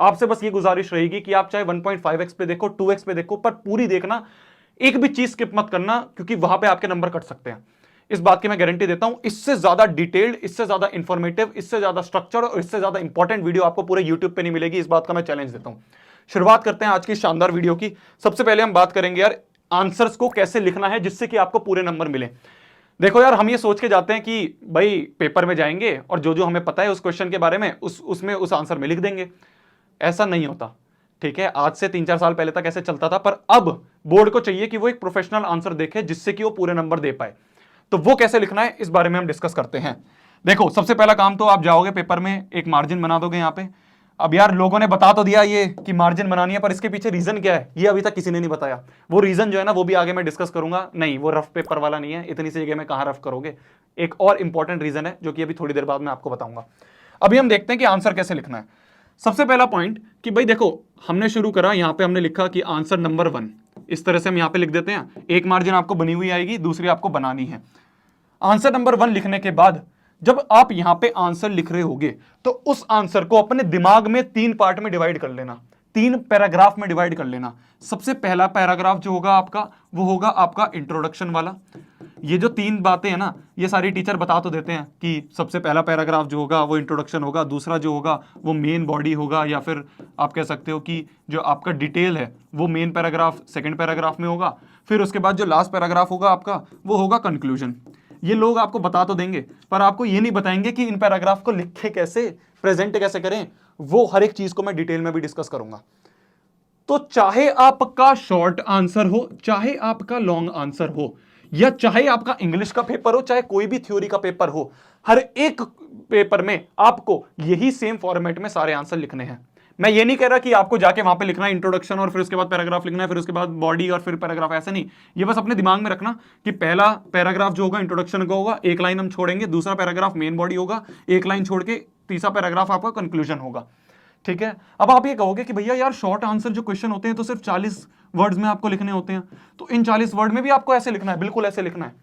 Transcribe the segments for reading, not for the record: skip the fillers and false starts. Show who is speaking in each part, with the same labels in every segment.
Speaker 1: आपसे बस ये गुजारिश रहेगी कि आप चाहे 1.5x पे देखो, 2x पे देखो, पर पूरी देखना, एक भी चीज स्किप मत करना, क्योंकि वहां पे आपके नंबर कट सकते हैं। इस बात की मैं गारंटी देता हूं। इससे ज्यादा डिटेल्ड, इससे ज्यादा इंफॉर्मेटिव, इससे ज्यादा स्ट्रक्चर और इससे ज्यादा इंपॉर्टेंट वीडियो आपको पूरे यूट्यूब पे नहीं मिलेगी। इस बात का मैं चैलेंज देता हूं। शुरुआत करते हैं आज की शानदार वीडियो की। सबसे पहले हम बात करेंगे यार आंसर्स को कैसे लिखना है जिससे कि आपको पूरे नंबर मिले। देखो यार, हम ये सोच के जाते हैं कि भाई पेपर में जाएंगे और जो जो हमें पता है उस क्वेश्चन के बारे में उसमें उस आंसर में लिख देंगे। ऐसा नहीं होता, ठीक है। आज से 3-4 साल पहले तक ऐसे चलता था, पर अब बोर्ड को चाहिए कि वो एक प्रोफेशनल आंसर देखे जिससे कि वो पूरे नंबर दे पाए। तो वो कैसे लिखना है इस बारे में हम डिस्कस करते हैं। देखो, सबसे पहला काम तो आप जाओगे पेपर में, एक मार्जिन बना दोगे यहां पे। अब यार लोगों ने बता तो दिया ये कि मार्जिन बनानी है, पर इसके पीछे रीजन क्या है ये अभी तक किसी ने नहीं बताया। वो रीजन जो है ना, वो भी आगे मैं डिस्कस करूंगा। नहीं, वो रफ पेपर वाला नहीं है, इतनी सी जगह में कहां रफ करोगे। एक और इंपॉर्टेंट रीजन है जो कि अभी थोड़ी देर बाद मैं आपको बताऊंगा। अभी हम देखते हैं कि आंसर कैसे लिखना है। सबसे पहला पॉइंट कि भाई देखो, हमने शुरू करा, यहां पे हमने लिखा कि आंसर नंबर 1, इस तरह से हम यहां पे लिख देते हैं। एक मार्जिन आपको बनी हुई आएगी, दूसरी आपको बनानी है। आंसर नंबर 1 लिखने के बाद जब आप यहां पे आंसर लिख रहे होगे तो उस आंसर को अपने दिमाग में 3 पार्ट में डिवाइड कर लेना, 3 पैराग्राफ में डिवाइड कर लेना। सबसे पहला पैराग्राफ जो होगा आपका, वो होगा आपका इंट्रोडक्शन वाला। ये जो 3 बातें हैं ना, ये सारी टीचर बता तो देते हैं कि सबसे पहला पैराग्राफ जो होगा वो इंट्रोडक्शन होगा, दूसरा जो होगा वो मेन बॉडी होगा, या फिर आप कह सकते हो कि जो आपका डिटेल है वो मेन पैराग्राफ सेकंड पैराग्राफ में होगा। फिर उसके बाद जो लास्ट पैराग्राफ होगा आपका वो होगा कंक्लूजन। ये लोग आपको बता तो देंगे, पर आपको ये नहीं बताएंगे कि इन पैराग्राफ को लिखे कैसे, प्रेजेंट कैसे करें। वो हर एक चीज को मैं डिटेल में भी डिस्कस करूंगा। तो चाहे आपका शॉर्ट आंसर हो, चाहे आपका लॉन्ग आंसर हो, या चाहे आपका इंग्लिश का पेपर हो, चाहे कोई भी थ्योरी का पेपर हो, हर एक पेपर में आपको यही सेम फॉर्मेट में सारे आंसर लिखने हैं। मैं ये नहीं कह रहा कि आपको जाके वहां पे लिखना है इंट्रोडक्शन और फिर उसके बाद पैराग्राफ लिखना है, फिर उसके बाद बॉडी और फिर पैराग्राफ, ऐसे नहीं। ये बस अपने दिमाग में रखना कि पहला पैराग्राफ जो होगा इंट्रोडक्शन का होगा, एक लाइन हम छोड़ेंगे, दूसरा पैराग्राफ मेन बॉडी होगा, एक लाइन छोड़ के तीसरा पैराग्राफ आपका कंक्लूजन होगा, ठीक है। अब आप ये कहोगे कि भैया यार शॉर्ट आंसर जो क्वेश्चन होते हैं तो सिर्फ 40 वर्ड्स में आपको लिखने होते हैं, तो इन 40 वर्ड में भी आपको ऐसे लिखना है? बिल्कुल ऐसे लिखना है।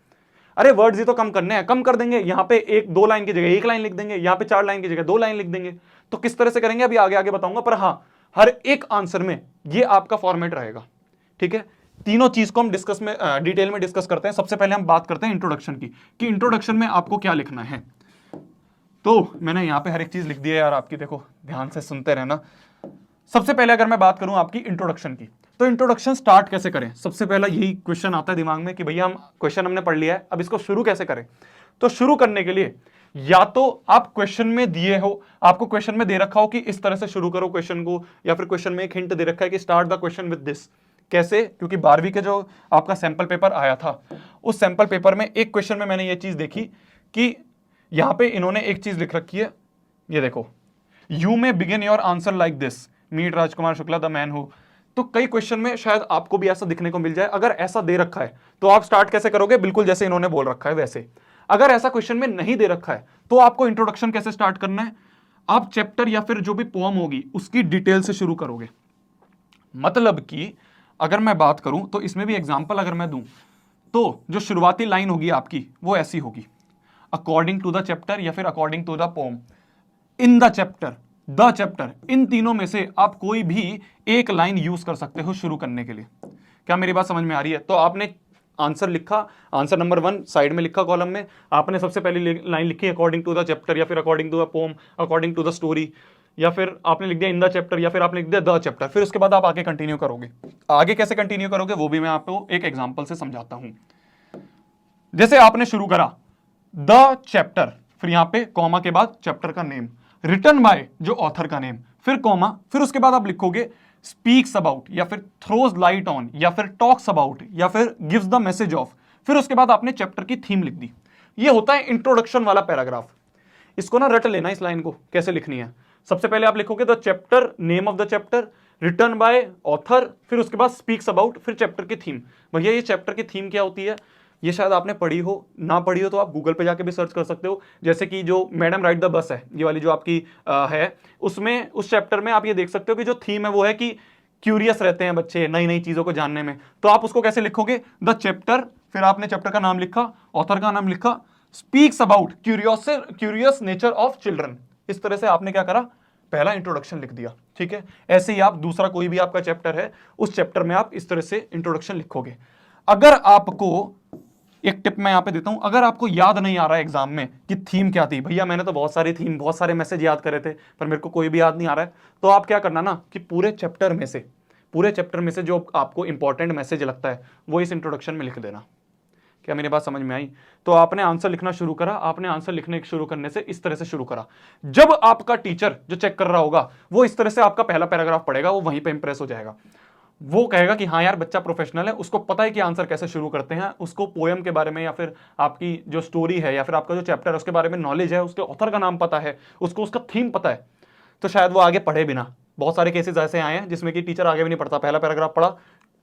Speaker 1: अरे वर्ड्स ही तो कम करने हैं, कम कर देंगे। यहां पे 1-2 लाइन की जगह 1 लाइन लिख देंगे, यहां पे 4 लाइन की जगह 2 लाइन लिख देंगे। तो किस तरह से करेंगे अभी आगे आगे बताऊंगा, पर हाँ, हर एक आंसर में ये आपका फॉर्मेट रहेगा, ठीक है। तीनों चीज को हम डिस्कस में डिटेल में डिस्कस करते हैं। सबसे पहले हम बात करते हैं इंट्रोडक्शन की, कि इंट्रोडक्शन में आपको क्या लिखना है। तो मैंने यहां पे हर एक चीज लिख दी है यार आपकी, देखो ध्यान से सुनते रहना। सबसे पहले अगर मैं बात करूं आपकी इंट्रोडक्शन की, तो इंट्रोडक्शन स्टार्ट कैसे करें। सबसे पहला यही क्वेश्चन आता है दिमाग में कि भैया हम क्वेश्चन हमने पढ़ लिया है, अब इसको शुरू कैसे करें। तो शुरू करने के लिए या तो आप क्वेश्चन में दिए हो, आपको क्वेश्चन में दे रखा हो कि इस तरह से शुरू करो क्वेश्चन को, या फिर क्वेश्चन में एक हिंट दे रखा है कि start the question with this. कैसे? क्योंकि 12वीं के जो आपका सैंपल पेपर आया था, उस सैंपल पेपर में एक क्वेश्चन में मैंने ये चीज देखी कि यहां पे इन्होंने एक चीज लिख रखी है, ये देखो, you may begin your answer like this, meet Rajkumar Shukla the man who. तो कई क्वेश्चन में शायद आपको भी ऐसा दिखने को मिल जाए। अगर ऐसा दे रखा है तो आप स्टार्ट कैसे करोगे? बिल्कुल जैसे इन्होंने बोल रखा है वैसे। अगर ऐसा क्वेश्चन में नहीं दे रखा है तो आपको इंट्रोडक्शन कैसे स्टार्ट करना है? आप चैप्टर या फिर जो भी पोएम होगी उसकी डिटेल से शुरू करोगे। मतलब कि अगर मैं बात करूं तो इसमें भी एग्जांपल अगर मैं दूं तो जो शुरुआती लाइन होगी आपकी वो ऐसी होगी, अकॉर्डिंग टू द चैप्टर या फिर according to the poem, in the chapter, the chapter. इन तीनों में से आप कोई भी एक लाइन यूज कर सकते हो शुरू करने के लिए। क्या मेरी बात समझ में आ रही है? तो आपने आंसर लिखा, आंसर नंबर 1 साइड में लिखा कॉलम में, आपने सबसे पहले लाइन लिखी अकॉर्डिंग टू द चैप्टर या फिर according to the poem, according to the story, या फिर आपने लिख दिया इन द चैप्टर या फिर आपने लिख दिया द चैप्टर। फिर उसके बाद आप आगे कंटिन्यू करोगे। आगे कैसे कंटिन्यू करोगे वो भी मैं आपको एक एग्जाम्पल से समझाता हूं। जैसे आपने शुरू करा द चैप्टर, फिर यहां पे कॉमा के बाद चैप्टर का नेम, रिटन बाय जो ऑथर का नेम, फिर कॉमा, फिर उसके बाद आप लिखोगे स्पीक्स अबाउट या फिर थ्रोज लाइट ऑन या फिर टॉक्स अबाउट या फिर गिव्स द मैसेज ऑफ। फिर उसके बाद आपने चैप्टर की थीम लिख दी। ये होता है इंट्रोडक्शन वाला पैराग्राफ। इसको ना रट लेना, इस लाइन को कैसे लिखनी है। सबसे पहले आप लिखोगे the chapter, name of the chapter, written by author, फिर उसके बाद स्पीक्स अबाउट, फिर चैप्टर की थीम। भैया ये चैप्टर की थीम क्या होती है? ये शायद आपने पढ़ी हो, ना पढ़ी हो तो आप गूगल पे जाके भी सर्च कर सकते हो। जैसे कि जो मैडम राइड द बस है, ये वाली जो आपकी है, उसमें उस चैप्टर में आप ये देख सकते हो कि जो थीम है वो है कि क्यूरियस रहते हैं बच्चे नई नई चीजों को जानने में। तो आप उसको कैसे लिखोगे? द चैप्टर, फिर आपने चैप्टर का नाम लिखा, ऑथर का नाम लिखा, speaks about curious nature of children. इस तरह से आपने क्या करा? पहला इंट्रोडक्शन लिख दिया। ठीक है, ऐसे ही आप दूसरा कोई भी आपका चैप्टर है, उस चैप्टर में आप इस तरह से इंट्रोडक्शन लिखोगे। अगर आपको एक टिप मैं यहां पे देता हूं, अगर आपको याद नहीं आ रहा है एग्जाम में कि थीम क्या थी, भैया मैंने तो बहुत सारी थीम, बहुत सारे मैसेज याद करे थे पर मेरे को कोई भी याद नहीं आ रहा है, तो आप क्या करना ना कि पूरे चैप्टर में से जो आपको इंपॉर्टेंट मैसेज लगता है वो इस इंट्रोडक्शन में लिख देना। क्या मेरी बात समझ में आई? तो आपने आंसर लिखना शुरू करा, आपने आंसर लिखने शुरू करने से इस तरह से शुरू करा, जब आपका टीचर जो चेक कर रहा होगा वो इस तरह से आपका पहला पैराग्राफ पढ़ेगा, वो वहीं पे इंप्रेस हो जाएगा, वो कहेगा कि हाँ यार बच्चा प्रोफेशनल है, उसको पता है कि आंसर कैसे शुरू करते हैं, उसको पोएम के बारे में या फिर आपकी जो स्टोरी है या फिर आपका जो चैप्टर है उसके बारे में नॉलेज है, उसके ऑथर का नाम पता है, उसको उसका थीम पता है, तो शायद वो आगे पढ़े बिना। बहुत सारे केसेस ऐसे आए हैं जिसमें कि टीचर आगे भी नहीं पढ़ता, पहला पैराग्राफ पढ़ा,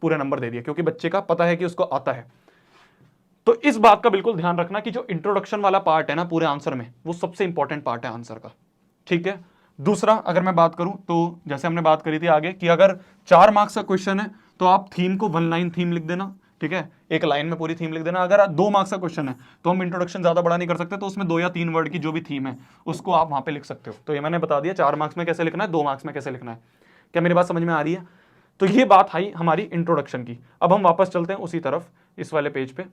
Speaker 1: पूरे नंबर दे दिए, क्योंकि बच्चे का पता है कि उसको आता है। तो इस बात का बिल्कुल ध्यान रखना कि जो इंट्रोडक्शन वाला पार्ट है ना पूरे आंसर में, वो सबसे इंपॉर्टेंट पार्ट है आंसर का, ठीक है। दूसरा अगर मैं बात करूं तो जैसे हमने बात करी थी आगे कि अगर 4 मार्क्स का क्वेश्चन है तो आप थीम को 1 लाइन थीम लिख देना, ठीक है, एक लाइन में पूरी थीम लिख देना। अगर 2 मार्क्स का क्वेश्चन है तो हम इंट्रोडक्शन ज्यादा बड़ा नहीं कर सकते, तो उसमें 2 या 3 वर्ड की जो भी थीम है उसको आप वहां पे लिख सकते हो। तो ये मैंने बता दिया 4 मार्क्स में कैसे लिखना है, 2 मार्क्स में कैसे लिखना है। क्या मेरी बात समझ में आ रही है? तो ये बात आई हमारी इंट्रोडक्शन की। अब हम वापस चलते हैं उसी तरफ, इस वाले पेज पे,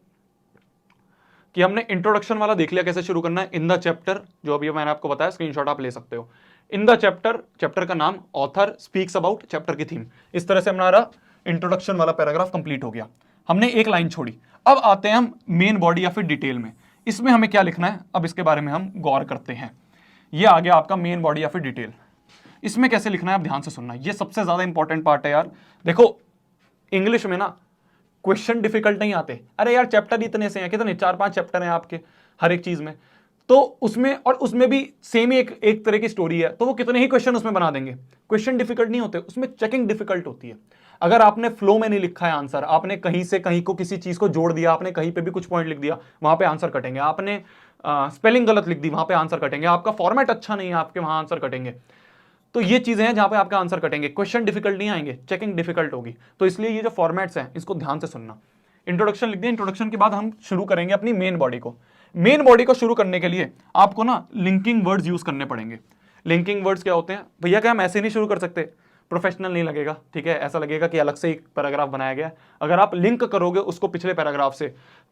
Speaker 1: कि हमने इंट्रोडक्शन वाला देख लिया कैसे शुरू करना है। इन द चैप्टर, जो अभी मैंने आपको बताया, स्क्रीनशॉट आप ले सकते हो। इन द चैप्टर, चैप्टर का नाम, ऑथर, स्पीक्स अबाउट, चैप्टर की थीम, इस तरह से हमारा इंट्रोडक्शन वाला पैराग्राफ कंप्लीट हो गया। हमने एक लाइन छोड़ी। अब आते हैं हम मेन बॉडी या फिर डिटेल में। इसमें हमें क्या लिखना है, अब इसके बारे में हम गौर करते हैं। ये आ गया आपका मेन बॉडी या फिर डिटेल। इसमें कैसे लिखना है आप ध्यान से सुनना, ये सबसे ज्यादा इंपॉर्टेंट पार्ट है यार। देखो इंग्लिश में ना क्वेश्चन डिफिकल्ट नहीं आते, अरे यार चैप्टर इतने से हैं, कितने 4-5 चैप्टर हैं आपके हर एक चीज में, तो उसमें और उसमें भी सेम ही एक तरह की स्टोरी है, तो वो कितने ही क्वेश्चन उसमें बना देंगे। क्वेश्चन डिफिकल्ट नहीं होते, उसमें चेकिंग डिफिकल्ट होती है। अगर आपने फ्लो में नहीं लिखा है आंसर, आपने कहीं से कहीं को किसी चीज को जोड़ दिया, आपने कहीं पे भी कुछ पॉइंट लिख दिया, वहां पे आंसर कटेंगे। आपने स्पेलिंग गलत लिख दी, वहां पे आंसर कटेंगे। आपका फॉर्मेट अच्छा नहीं है, आपके वहां आंसर कटेंगे। तो ये चीजें हैं जहां पे आपका आंसर कटेंगे। क्वेश्चन डिफिकल्ट नहीं आएंगे, चेकिंग डिफिकल्ट होगी। तो इसलिए ये जो फॉर्मेट्स हैं इसको ध्यान से सुनना। इंट्रोडक्शन लिख दिया, इंट्रोडक्शन के बाद हम शुरू करेंगे अपनी मेन बॉडी को। मेन बॉडी को शुरू करने के लिए आपको ना लिंकिंग वर्ड्स यूज करने पड़ेंगे। लिंकिंग वर्ड्स क्या होते हैं भैया? क्या हम ऐसे नहीं शुरू कर सकते? प्रोफेशनल नहीं लगेगा, ठीक है, ऐसा लगेगा कि अलग से एक पैराग्राफ बनाया गया। अगर आप लिंक करोगे उसको पिछले पैराग्राफ से,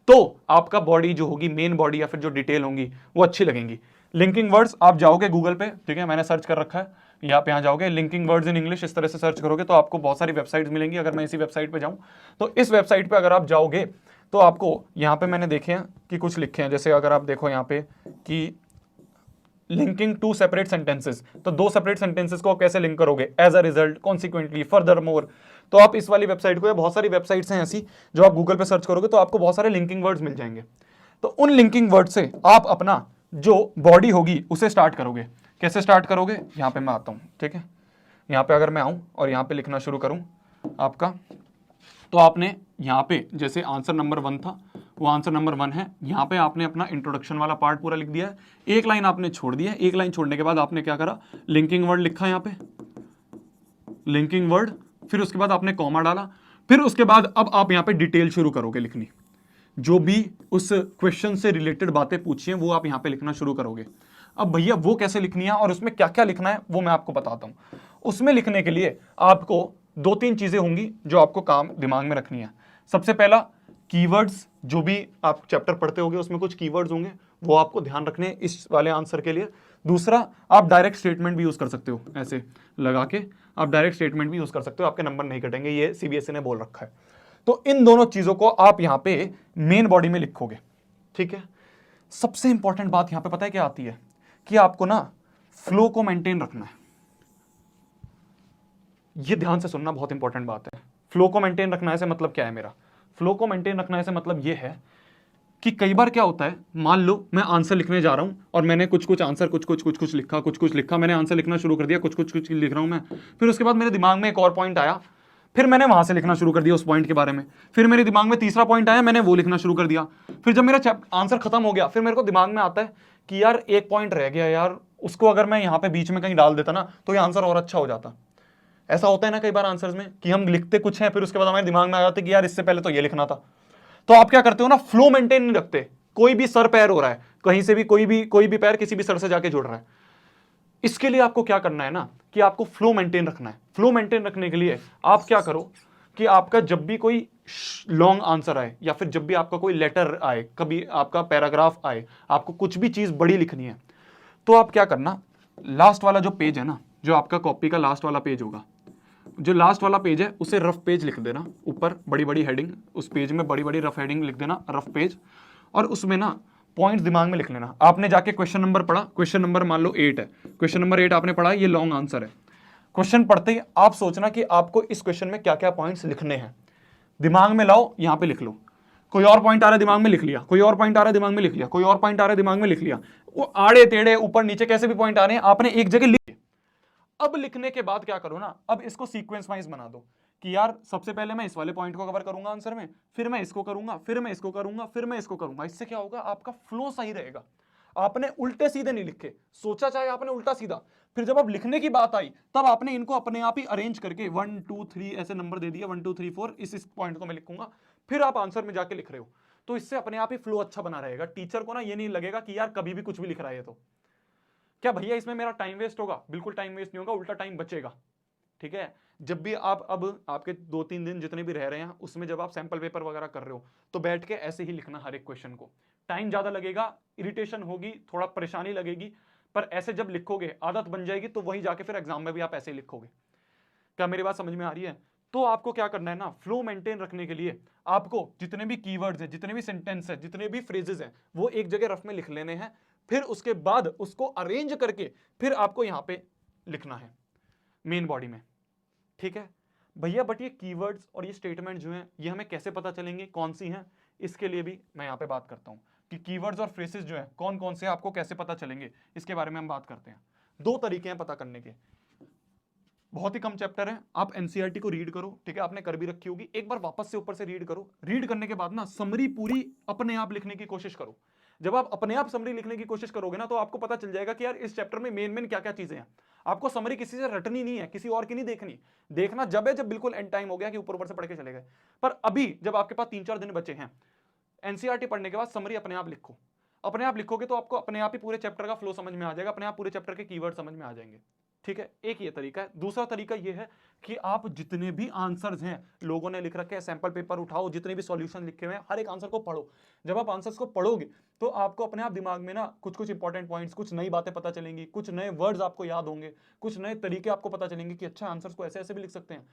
Speaker 1: तो आपका बॉडी जो होगी, मेन बॉडी या फिर जो डिटेल होंगी, वो अच्छी लगेंगी। लिंकिंग वर्ड्स, आप जाओगे गूगल पे, ठीक है, मैंने सर्च कर रखा है, या आप यहाँ जाओगे लिंकिंग वर्ड्स इन इंग्लिश, इस तरह से सर्च करोगे तो आपको बहुत सारी वेबसाइट्स मिलेंगी। अगर मैं इसी वेबसाइट पे जाऊँ तो इस वेबसाइट पे अगर आप जाओगे तो आपको यहाँ पे मैंने देखे हैं कि कुछ लिखे हैं, जैसे अगर आप देखो यहाँ पे कि लिंकिंग 2 सेपरेट सेंटेंसेस, तो 2 सेपरेट सेंटेंसेस को आप कैसे लिंक करोगे, as a result, consequently, furthermore. तो आप इस वाली वेबसाइट को, या बहुत सारी वेबसाइट्स हैं ऐसी जो आप गूगल पे सर्च करोगे तो आपको बहुत सारे लिंकिंग वर्ड्स मिल जाएंगे। तो उन लिंकिंग वर्ड से आप अपना जो बॉडी होगी उसे स्टार्ट करोगे। कैसे स्टार्ट करोगे, यहाँ पे मैं आता हूँ, ठीक है। यहाँ पे अगर मैं आऊँ और यहाँ पे लिखना शुरू करूँ आपका, तो आपने यहाँ पे जैसे आंसर नंबर 1 था, वो आंसर नंबर 1 है। यहाँ पे आपने अपना इंट्रोडक्शन वाला पार्ट पूरा लिख दिया है, एक लाइन आपने छोड़ दिया। एक लाइन छोड़ने के बाद आपने क्या करा, लिंकिंग वर्ड लिखा यहाँ पे, लिंकिंग वर्ड, फिर उसके बाद आपने कॉमा डाला, फिर उसके बाद अब आप यहाँ पे डिटेल शुरू करोगे लिखनी। जो भी उस क्वेश्चन से रिलेटेड बातें पूछी हैं वो आप यहाँ पे लिखना शुरू करोगे। अब भैया वो कैसे लिखनी है और उसमें क्या क्या लिखना है वो मैं आपको बताता हूँ। उसमें लिखने के लिए आपको 2-3 चीजें होंगी जो आपको काम दिमाग में रखनी है। सबसे पहला, कीवर्ड्स, जो भी आप चैप्टर पढ़ते होंगे उसमें कुछ कीवर्ड्स होंगे, वो आपको ध्यान रखने हैं इस वाले आंसर के लिए। दूसरा, आप डायरेक्ट स्टेटमेंट भी यूज कर सकते हो, ऐसे लगा के आप डायरेक्ट स्टेटमेंट भी यूज कर सकते हो, आपके नंबर नहीं कटेंगे, ये सीबीएसई ने बोल रखा है। तो इन दोनों चीजों को आप यहाँ पे मेन बॉडी में लिखोगे, ठीक है। सबसे इंपॉर्टेंट बात यहाँ पे पता है क्या आती है, कि आपको ना फ्लो को मेंटेन रखना है। ये ध्यान से सुनना, बहुत इंपॉर्टेंट बात है। फ्लो को मेंटेन रखना है से मतलब क्या है मेरा? फ्लो को मेंटेन रखना है से मतलब ये है कि कई बार क्या होता है, मान लो मैं आंसर लिखने जा रहा हूं और मैंने कुछ आंसर कुछ लिखा, मैंने आंसर लिखना शुरू कर दिया, कुछ लिख रहा हूं मैं, फिर उसके बाद मेरे दिमाग में एक और पॉइंट आया, फिर मैंने वहां से लिखना शुरू कर दिया उस पॉइंट के बारे में, फिर मेरे दिमाग में तीसरा पॉइंट आया, मैंने वो लिखना शुरू कर दिया, फिर जब मेरा आंसर खत्म हो गया, फिर मेरे को दिमाग में आता है कि यार एक पॉइंट रह गया यार, उसको अगर मैं यहाँ पे बीच में कहीं डाल देता ना तो ये आंसर और अच्छा हो जाता। ऐसा होता है ना कई बार आंसर्स में कि हम लिखते कुछ हैं, फिर उसके बाद हमारे दिमाग में आ जाते कि यार इससे पहले तो ये लिखना था। तो आप क्या करते हो ना, फ्लो मेंटेन नहीं रखते। कोई भी सर पैर हो रहा है, कहीं से भी कोई भी पैर किसी भी सर से जाके जुड़ रहा है, इसके लिए आपको क्या करना है ना कि आपको फ्लो मेंटेन रखना है। फ्लो मेंटेन रखने के लिए आप क्या करो कि आपका जब भी कोई लॉन्ग आंसर आए या फिर जब भी आपका कोई लेटर आए, कभी आपका पैराग्राफ आए, आपको कुछ भी चीज बड़ी लिखनी है, तो आप क्या करना, लास्ट वाला जो पेज है ना, जो आपका कॉपी का लास्ट वाला पेज होगा, जो लास्ट वाला पेज है उसे रफ पेज लिख देना, ऊपर बड़ी बड़ी हेडिंग, उस पेज में बड़ी बड़ी रफ हेडिंग लिख देना, रफ पेज, और उसमें ना पॉइंट्स दिमाग में लिख लेना। आपने जाके क्वेश्चन नंबर पढ़ा, क्वेश्चन नंबर मान लो 8 है, क्वेश्चन नंबर 8 आपने पढ़ा, ये लॉन्ग आंसर है। क्वेश्चन पढ़ते ही आप सोचना कि आपको इस क्वेश्चन में क्या क्या पॉइंट्स लिखने हैं, दिमाग में लाओ, यहां पे लिख लो। कोई और पॉइंट आ रहा है दिमाग में लिख लिया, कोई और पॉइंट आ रहा है दिमाग में लिख लिया, कोई और पॉइंट आ रहा है दिमाग में लिख लिया, वो आड़े टेढ़े ऊपर नीचे कैसे भी पॉइंट आ रहे हैं आपने एक जगह लिख। अब लिखने के बाद क्या करो ना, अब इसको सीक्वेंस वाइज बना दो कि यार सबसे पहले मैं इस वाले पॉइंट को कवर करूंगा आंसर में, फिर मैं इसको करूंगा, फिर मैं इसको करूंगा, फिर मैं इसको करूंगा। इससे क्या होगा, आपका फ्लो सही रहेगा। आपने उल्टे सीधे नहीं लिखे, सोचा चाहे आपने उल्टा सीधा, फिर जब अब लिखने की बात आई तब आपने इनको अपने आप ही अरेंज करके 1 2 3 ऐसे नंबर दे दिया, 1 2 3 4 इस पॉइंट को मैं लिखूंगा, फिर आप आंसर में जाके लिख रहे हो। तो इससे अपने आप ही फ्लो अच्छा बना रहेगा। टीचर को ना ये नहीं लगेगा कि यार कभी भी कुछ भी लिख रहा है, तो क्या भैया इसमें मेरा टाइम वेस्ट होगा? बिल्कुल टाइम वेस्ट नहीं होगा, उल्टा टाइम बचेगा। ठीक है, जब भी आप अब आपके 2-3 दिन जितने भी रह रहे हैं उसमें जब आप सैंपल पेपर वगैरह कर रहे हो तो बैठ के ऐसे ही लिखना हर एक क्वेश्चन को। टाइम ज्यादा लगेगा, इरिटेशन होगी, थोड़ा परेशानी लगेगी, पर ऐसे जब लिखोगे आदत बन जाएगी, तो वही जाके फिर एग्जाम में भी आप ऐसे ही लिखोगे। क्या मेरी बात समझ में आ रही है? तो आपको क्या करना है ना, फ्लो मेंटेन रखने के लिए आपको जितने भी कीवर्ड्स हैं, जितने भी सेंटेंस हैं, जितने भी फ्रेजेस हैं, वो एक जगह रफ में लिख लेने हैं। फिर उसके बाद उसको अरेंज करके फिर आपको यहां पे लिखना है मेन बॉडी में। ठीक है भैया, बट ये कीवर्ड्स और ये स्टेटमेंट जो हैं ये हमें कैसे पता चलेंगे कौन सी हैं? इसके लिए भी मैं यहां पे बात करता हूं कि कीवर्ड्स और फ्रेजेस जो हैं कौन कौन से आपको कैसे पता चलेंगे, इसके बारे में हम बात करते हैं। 2 तरीके हैं पता करने के, बहुत ही कम चैप्टर है। आप एनसीईआरटी को रीड करो, ठीक है, आपने कर भी रखी होगी, एक बार वापस से ऊपर से रीड करो। रीड करने के बाद ना समरी पूरी अपने आप लिखने की कोशिश करो। जब आप अपने आप समरी लिखने की कोशिश करोगे ना तो आपको पता चल जाएगा कि यार इस चैप्टर में मेन मेन क्या क्या चीजें हैं। आपको समरी किसी से रटनी नहीं है, किसी और की नहीं देखनी। देखना जब है जब बिल्कुल एंड टाइम हो गया कि ऊपर ऊपर से पढ़ के चले गए। पर अभी जब आपके पास 3-4 दिन बचे हैं, एनसीईआरटी पढ़ने के बाद समरी अपने आप लिखो। अपने आप लिखोगे तो आपको अपने आप ही पूरे चैप्टर का फ्लो समझ में आ जाएगा, अपने आप पूरे चैप्टर के कीवर्ड समझ में आ जाएंगे। ठीक है, एक ये तरीका है। दूसरा तरीका ये है कि आप जितने भी आंसर्स हैं लोगों ने लिख रखे हैं, सैंपल पेपर उठाओ, जितने भी सॉल्यूशन लिखे हुए हैं हर एक आंसर को पढ़ो। जब आप आंसर्स को पढ़ोगे तो आपको अपने आप दिमाग में ना कुछ कुछ इंपॉर्टेंट पॉइंट्स, कुछ नई बातें पता चलेंगी, कुछ नए वर्ड्स आपको याद होंगे, कुछ नए तरीके आपको पता चलेंगे कि अच्छा आंसर्स को ऐसे ऐसे भी लिख सकते हैं।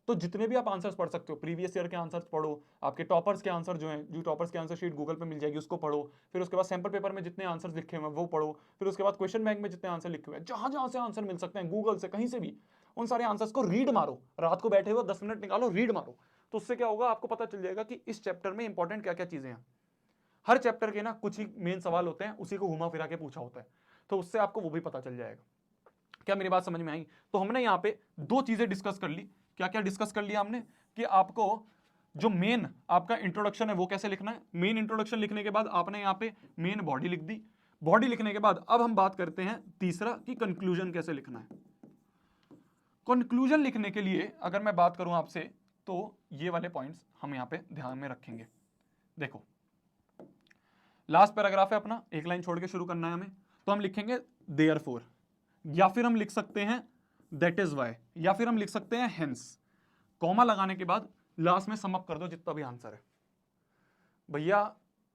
Speaker 1: तो जितने भी आप आंसर्स पढ़ सकते हो, प्रीवियस ईयर के आंसर्स पढ़ो, आपके टॉपर्स के आंसर जो हैं, जो टॉपर्स के आंसर शीट गूगल पे मिल जाएगी उसको पढ़ो, फिर उसके बाद सैंपल पेपर में जितने आंसर्स लिखे हुए हैं वो पढ़ो, फिर उसके बाद क्वेश्चन बैंक में जितने आंसर लिखे हुए हैं, जहां जहां से आंसर मिल सकते हैं गूगल से कहीं से भी, उन सारे आंसर्स को रीड मारो। रात को बैठे हुए 10 मिनट निकालो, रीड मारो। तो उससे क्या होगा, आपको पता चल जाएगा कि इस चैप्टर में इंपॉर्टेंट क्या क्या चीजें हैं। हर चैप्टर के ना कुछ ही मेन सवाल होते हैं, उसी को घुमा फिरा के पूछा होता है, तो उससे आपको वो भी पता चल जाएगा। क्या मेरी बात समझ में आई? तो हमने यहाँ पे 2 चीजें डिस्कस कर ली। क्या क्या डिस्कस कर लिया हमने कि आपको जो मेन आपका इंट्रोडक्शन है वो कैसे लिखना है। मेन इंट्रोडक्शन लिखने के बाद आपने यहाँ पे मेन बॉडी लिख दी। बॉडी लिखने के बाद अब हम बात करते हैं तीसरा कि कंक्लूजन कैसे लिखना है। कंक्लूजन लिखने के लिए अगर मैं बात करूं आपसे तो ये वाले पॉइंट्स हम यहाँ पे ध्यान में रखेंगे। देखो, लास्ट पैराग्राफ है अपना, एक लाइन छोड़ के शुरू करना है हमें, तो हम लिखेंगे देयरफॉर, या फिर हम लिख सकते हैं दैट इज वाई, या फिर हम लिख सकते हैं हेंस। कॉमा लगाने के बाद लास्ट में सम अप कर दो जितना भी आंसर है। भैया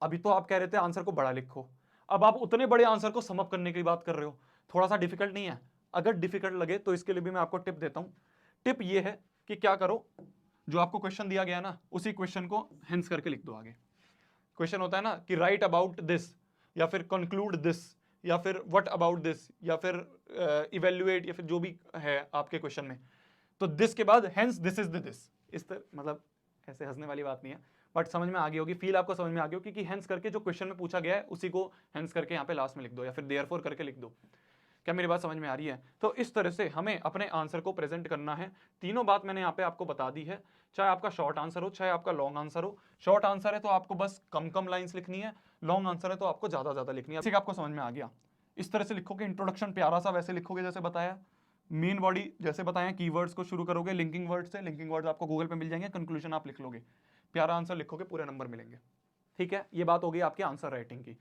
Speaker 1: अभी तो आप कह रहे थे आंसर को बड़ा लिखो, अब आप उतने बड़े आंसर को सम अप करने की बात कर रहे हो, थोड़ा सा डिफिकल्ट नहीं है? अगर डिफिकल्ट लगे तो इसके लिए भी मैं आपको टिप देता हूं। टिप ये है कि क्या करो, जो आपको क्वेश्चन दिया गया ना उसी क्वेश्चन को हेंस करके लिख दो आगे। क्वेश्चन होता है ना कि राइट अबाउट दिस, या फिर कंक्लूड दिस, या फिर व्हाट अबाउट दिस, या फिर इवेल्युएट, या फिर जो भी है आपके क्वेश्चन में, तो दिस के बाद hence this is the this. इस तरह, मतलब ऐसे हंसने वाली बात नहीं है, बट समझ में आ गई होगी, फील आपको समझ में आ गई होगी कि हेंस करके जो क्वेश्चन में पूछा गया है उसी को हेंस करके यहाँ पे लास्ट में लिख दो, या फिर देयरफॉर करके लिख दो। क्या मेरी बात समझ में आ रही है? तो इस तरह से हमें अपने आंसर को प्रेजेंट करना है। तीनों बात मैंने यहाँ पे आपको बता दी है, चाहे आपका शॉर्ट आंसर हो चाहे आपका लॉन्ग आंसर हो। शॉर्ट आंसर है तो आपको बस कम कम लाइंस लिखनी है, लॉन्ग आंसर है तो आपको ज्यादा ज्यादा लिखनी है। ठीक, आपको समझ में आ गया? इस तरह से लिखोगे, इंट्रोडक्शन प्यारा सा वैसे लिखोगे जैसे बताया, मेन बॉडी जैसे बताया, कीवर्ड्स को शुरू करोगे लिंकिंग वर्ड से, लिंकिंग वर्ड्स आपको गूगल पे मिल जाएंगे, कंक्लूजन आप लिख लोगे, प्यारा आंसर लिखोगे, पूरे नंबर मिलेंगे। ठीक है, ये बात हो गई आपके आंसर राइटिंग की।